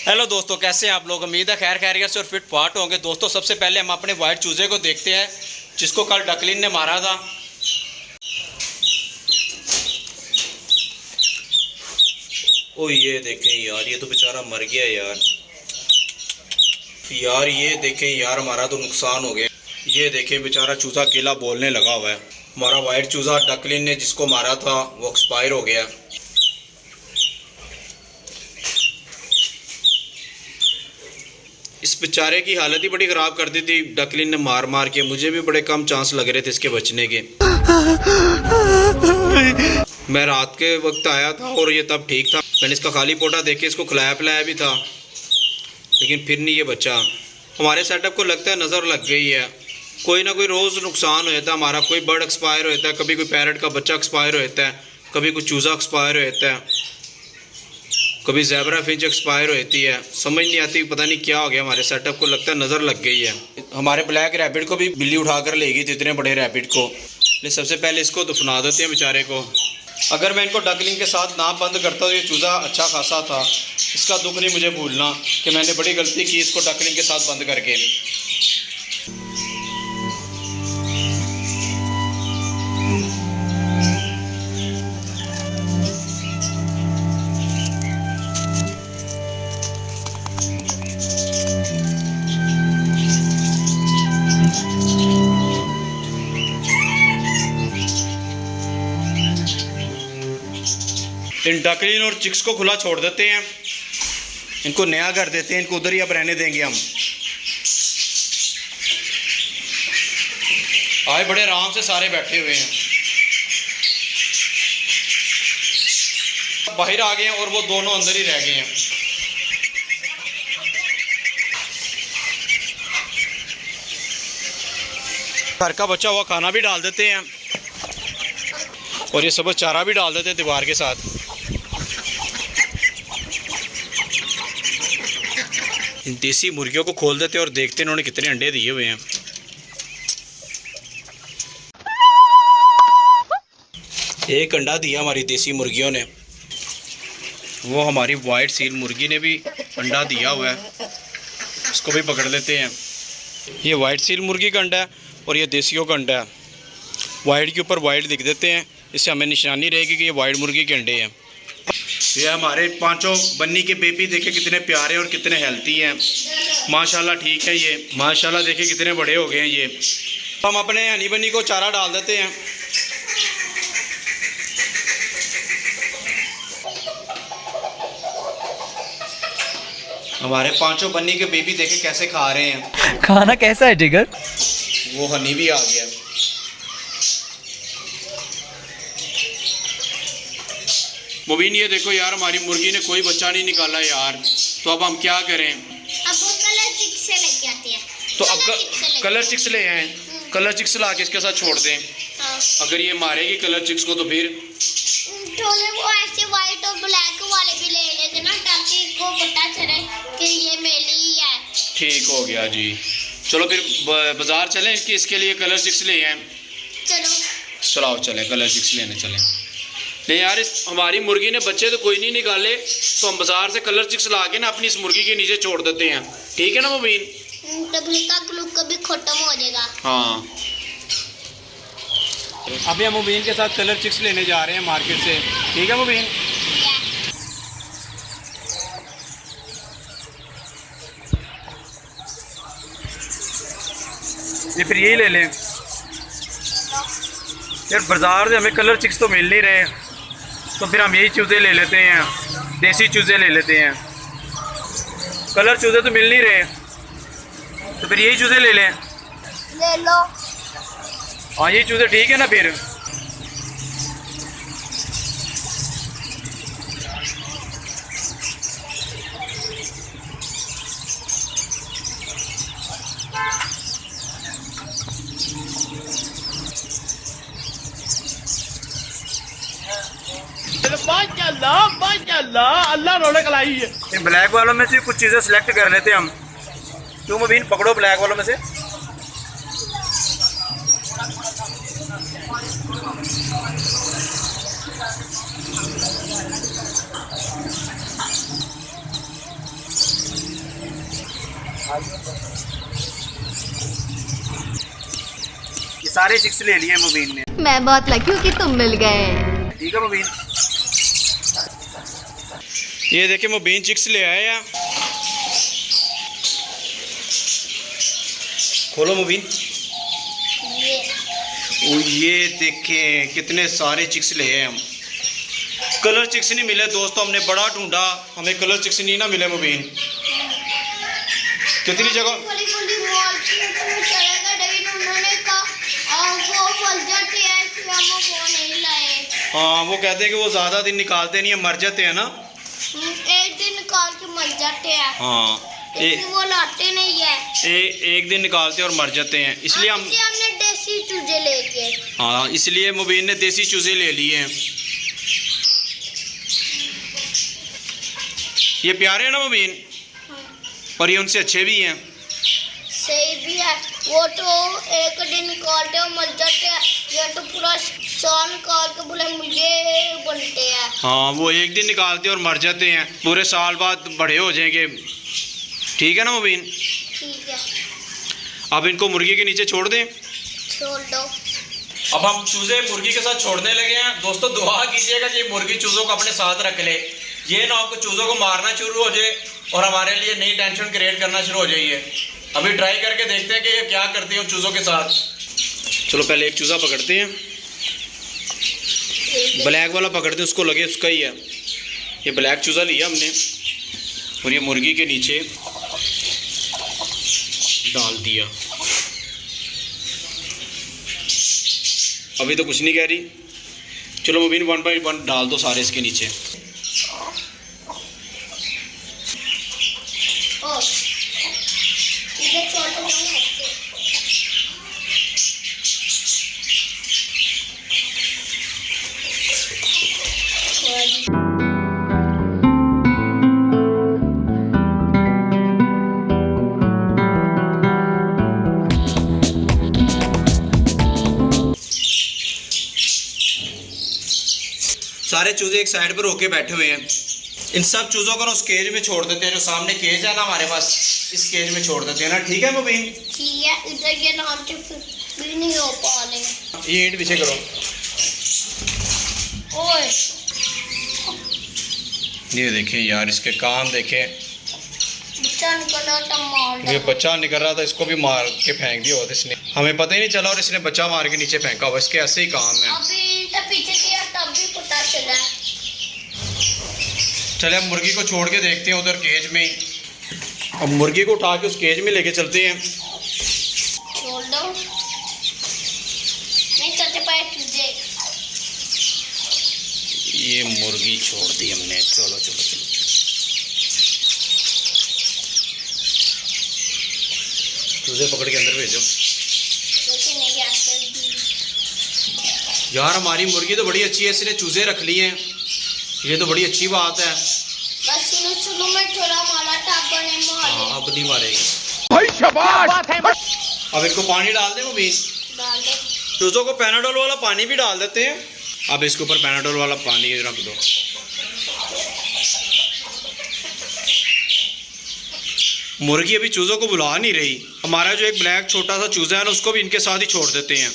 Hello दोस्तों, कैसे हैं आप लोग। उम्मीद है खैर खैरियत से और फिट फाट होंगे। दोस्तों सबसे पहले हम अपने वाइट चूजे को देखते हैं जिसको कल डकलिन ने मारा था। ओ ये देखें यार, ये तो बेचारा मर गया यार। ये देखें यार, हमारा तो नुकसान हो गया। ये देखें बेचारा चूजा अकेला बोलने लगा हुआ है। हमारा वाइट चूजा डकलिन ने जिसको मारा था वो एक्सपायर हो गया। इस बेचारे की हालत ही बड़ी ख़राब कर दी थी डकलिन ने मार मार के। मुझे भी बड़े कम चांस लग रहे थे इसके बचने के। मैं रात के वक्त आया था और ये तब ठीक था। मैंने इसका खाली पोटा देख के इसको खिलाया पिलाया भी था, लेकिन फिर नहीं ये बच्चा। हमारे सेटअप को लगता है नज़र लग गई है। कोई ना कोई रोज़ नुकसान होता है हमारा। कोई बर्ड एक्सपायर होता है, कभी कोई पैरट का बच्चा एक्सपायर होता है, कभी कोई चूज़ा एक्सपायर होता है, कभी ज़ेबरा फिंच एक्सपायर होती है। समझ नहीं आती, पता नहीं क्या हो गया हमारे सेटअप को। लगता है नज़र लग गई है। हमारे ब्लैक रैबिट को भी बिल्ली उठा कर ले गई थी, इतने बड़े रैबिट को। लेकिन सबसे पहले इसको दफना देते हैं बेचारे को। अगर मैं इनको डकलिंग के साथ ना बंद करता तो ये चूज़ा अच्छा खासा था। इसका दुख नहीं मुझे भूलना कि मैंने बड़ी गलती की इसको डकलिंग के साथ बंद करके। इन डकलिन और चिक्स को खुला छोड़ देते हैं, इनको नया कर देते हैं। इनको उधर ही अब रहने देंगे हम। आज बड़े आराम से सारे बैठे हुए हैं। बाहर आ गए हैं और वो दोनों अंदर ही रह गए हैं। घर का बचा हुआ खाना भी डाल देते हैं और ये सब चारा भी डाल देते हैं दीवार के साथ। इन देसी मुर्गियों को खोल देते और देखते हैं इन्होंने कितने अंडे दिए हुए हैं। एक अंडा दिया हमारी देसी मुर्गियों ने। वो हमारी वाइट सील मुर्गी ने भी अंडा दिया हुआ है, उसको भी पकड़ लेते हैं। ये वाइट सील मुर्गी का अंडा है और ये देसियों का अंडा है। वाइट के ऊपर वाइट लिख देते हैं, इससे हमें निशानी रहेगी कि ये वाइट मुर्गी के अंडे हैं। ये हमारे पांचों बन्नी के बेबी देखे कितने प्यारे और कितने हेल्थी हैं। माशाल्लाह ठीक है ये। माशाल्लाह देखे कितने बड़े हो गए हैं ये। हम अपने हनी बन्नी को चारा डाल देते हैं। हमारे पांचों बन्नी के बेबी देखे कैसे खा रहे हैं। खाना कैसा है जिगर? वो हनी भी आ गया। मुबीन ये देखो यार, हमारी मुर्गी ने कोई बच्चा नहीं निकाला यार। तो अब हम क्या करें? अब वो कलर चिक्स से लग जाते हैं। तो अब कलर चिक्स ले आए। कलर चिक्स ला के इसके साथ छोड़ दें। हाँ। अगर ये मारेगी कलर चिक्स को तो फिर थोड़े वो ऐसे वाइट और ब्लैक वाले भी ले लेते ना, ताकि इनको पता चले कि ये मेरी ही है। ठीक हो गया जी। चलो फिर बाजार चलें इसके लिए कलर चिक्स ले आए। चलो आओ चलें, कलर चिक्स लेने चलें। नहीं यार, हमारी मुर्गी ने बच्चे तो कोई नहीं निकाले, तो हम बाजार से कलर चिक्स ला के ना अपनी इस मुर्गी के नीचे छोड़ देते हैं। ठीक है ना मुबीन? तब इसका ग्लू कभी खत्म हो जाएगा। हाँ, अभी हम मुबीन के साथ कलर चिक्स लेने जा रहे हैं मार्केट से। ठीक है मुबीन? ये फिर यही ले लें यार। बाजार से हमें कलर चिक्स तो मिल नहीं रहे, तो फिर हम यही चूज़े ले लेते हैं, देसी चूज़े ले लेते हैं। कलर चूज़े तो मिल नहीं रहे, तो फिर यही चूज़े ले लें। ले लो। हाँ यही चूज़े ठीक है ना फिर? माशाल्लाह अल्लाह रौनक लाई है। इन ब्लैक वालों में से कुछ चीज़ें सेलेक्ट कर लेते हैं हम। क्यों मुबीन, पकड़ो ब्लैक वालों में से। ये सारे चिक्स ले लिए मुबीन ने। मैं बहुत लकी हूँ कि तुम मिल गए। ठीक है मुबीन। ये देखिए मुबीन चिक्स ले आए हैं। खोलो मुबीन। ये ये देखें कितने सारे चिक्स ले आए हम। कलर चिक्स नहीं मिले दोस्तों, हमने बड़ा ढूंढा, हमें कलर चिक्स नहीं ना मिले मुबीन। कितनी जगह बड़ी बड़ी मॉल में चले गए, लेकिन उन्होंने कहा वो मर जाते हैं इसलिए हम वो नहीं लाए। हाँ, वो कहते हैं कि वो ज़्यादा दिन निकालते नहीं है, मर जाते हैं ना। एक दिन निकाल के मर जाते हैं। हाँ, इसलिए वो लाते नहीं है। एक दिन निकालते हैं और मर जाते हैं, इसलिए हमने देसी चूजे ले लिए। हाँ, इसलिए मुबीन ने देसी चूजे ले लिए हैं। ये प्यारे हैं ना मुबीन, और ये उनसे अच्छे भी हैं। सही भी है, वो तो एक दिन निकालते और मर जाते हैं, ये तो पूरा साल निकाल के बोले मुझे बनते हैं। हाँ, वो एक दिन निकालते हैं और मर जाते हैं, पूरे साल बाद बड़े हो जाएंगे। ठीक है ना मुबीन? ठीक है, अब इनको मुर्गी के नीचे छोड़ दें। छोड़ दो। अब हम चूजे मुर्गी के साथ छोड़ने लगे हैं। दोस्तों दुआ कीजिएगा कि मुर्गी चूजों को अपने साथ रख ले, ये ना हो कि चूजों को मारना शुरू हो जाए और हमारे लिए नई टेंशन क्रिएट करना शुरू हो जाइए। अभी ट्राई करके देखते हैं कि ये क्या करती है उन चूज़ों के साथ। चलो पहले एक चूज़ा पकड़ते हैं, ब्लैक वाला पकड़ते हैं, उसको लगे उसका ही है। ये ब्लैक चूज़ा लिया हमने और ये मुर्गी के नीचे डाल दिया। अभी तो कुछ नहीं कह रही। चलो मुबीन 1 बाय 1 डाल दो सारे इसके नीचे। ओ, इधर छोड़ दो। सारे चूजे एक साइड पर होके बैठे हुए हैं। इन सब चूज़ों को ना उस केज में छोड़ देते हैं, जो सामने केज है ना हमारे पास, इस केज में छोड़ देते हैं ना। ठीक है मुबीन? ठीक है, इधर ये नाम से भी नहीं हो पा रहे। ये ईंट पीछे करो। ओए, ये देखें यार, इसके कान देखें। बच्चा निकला था मार ये बच्चा निकल रहा था, इसको भी मार के फेंक दिया होता इसने, हमें पता ही नहीं चला और इसने बच्चा मार के नीचे फेंका हुआ। इसके ऐसे ही काम है। अभी तो पीछे किया तब भी पता चला। चले हम मुर्गी को छोड़ के देखते हैं उधर केज में ही। अब मुर्गी को उठा के उस केज में लेके चलते हैं। छोड़ दो, नहीं चलते पाए तुझे। ये मुर्गी छोड़ दी हमने। चलो चलो चलो, तुझे पकड़ के अंदर भेजो। लेकिन नहीं आते यार हमारी मुर्गी तो बड़ी अच्छी है, इसने चूजे रख लिए हैं, ये तो बड़ी अच्छी बात है। बस शुरू में थोड़ा मारा था, अब नहीं मारे। हाँ, अब नहीं मारेगी। भाई शाबाश। अब इनको पानी डाल दें मुबीन। डाल दो। चूजों को पैनाडोल वाला पानी भी डाल देते हैं। अब इसके ऊपर पैनाडोल वाला पानी रख दो। मुर्गी अभी चूजों को बुला नहीं रही। हमारा जो एक ब्लैक छोटा सा चूजा है ना, उसको भी इनके साथ ही छोड़ देते हैं।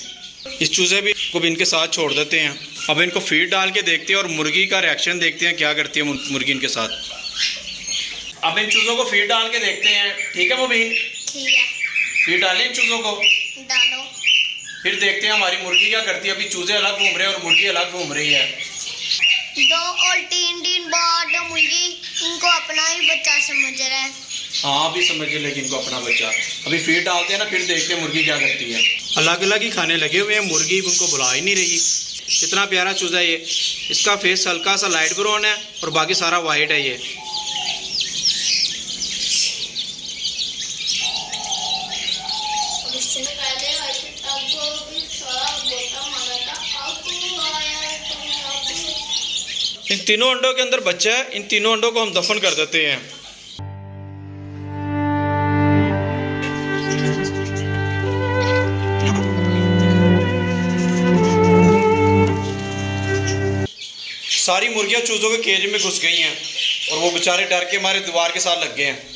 इस चूजे भी को भी इनके साथ छोड़ देते हैं। अब इनको फीड डाल के देखते हैं और मुर्गी का रिएक्शन देखते हैं क्या करती है मुर्गी इनके साथ। अब इन चूजों को फीड डाल के देखते हैं। ठीक है मुबीन? ठीक है, फीड डाली इन चूजों को, डालो। फिर देखते हैं हमारी मुर्गी क्या करती है। अभी चूजे अलग घूम रहे हैं और मुर्गी अलग घूम रही है। 2 और 3 दिन बाद मुर्गी इनको अपना ही बच्चा समझ रहा है। हाँ भी समझ लेकिन इनको अपना बच्चा। अभी फीड डालते हैं ना, फिर देखते हैं मुर्गी क्या करती है। अलग अलग ही खाने लगे हुए हैं, मुर्गी उनको बुला ही नहीं रही। कितना प्यारा चूजा है ये। इसका फेस हल्का सा लाइट ब्राउन है और बाकी सारा वाइट है ये। इन तीनों अंडों के अंदर बच्चा है, इन तीनों अंडों को हम दफन कर देते हैं। सारी मुर्गियां चूजों के केज में घुस गई हैं और वो बेचारे डर के हमारे दीवार के साथ लग गए हैं।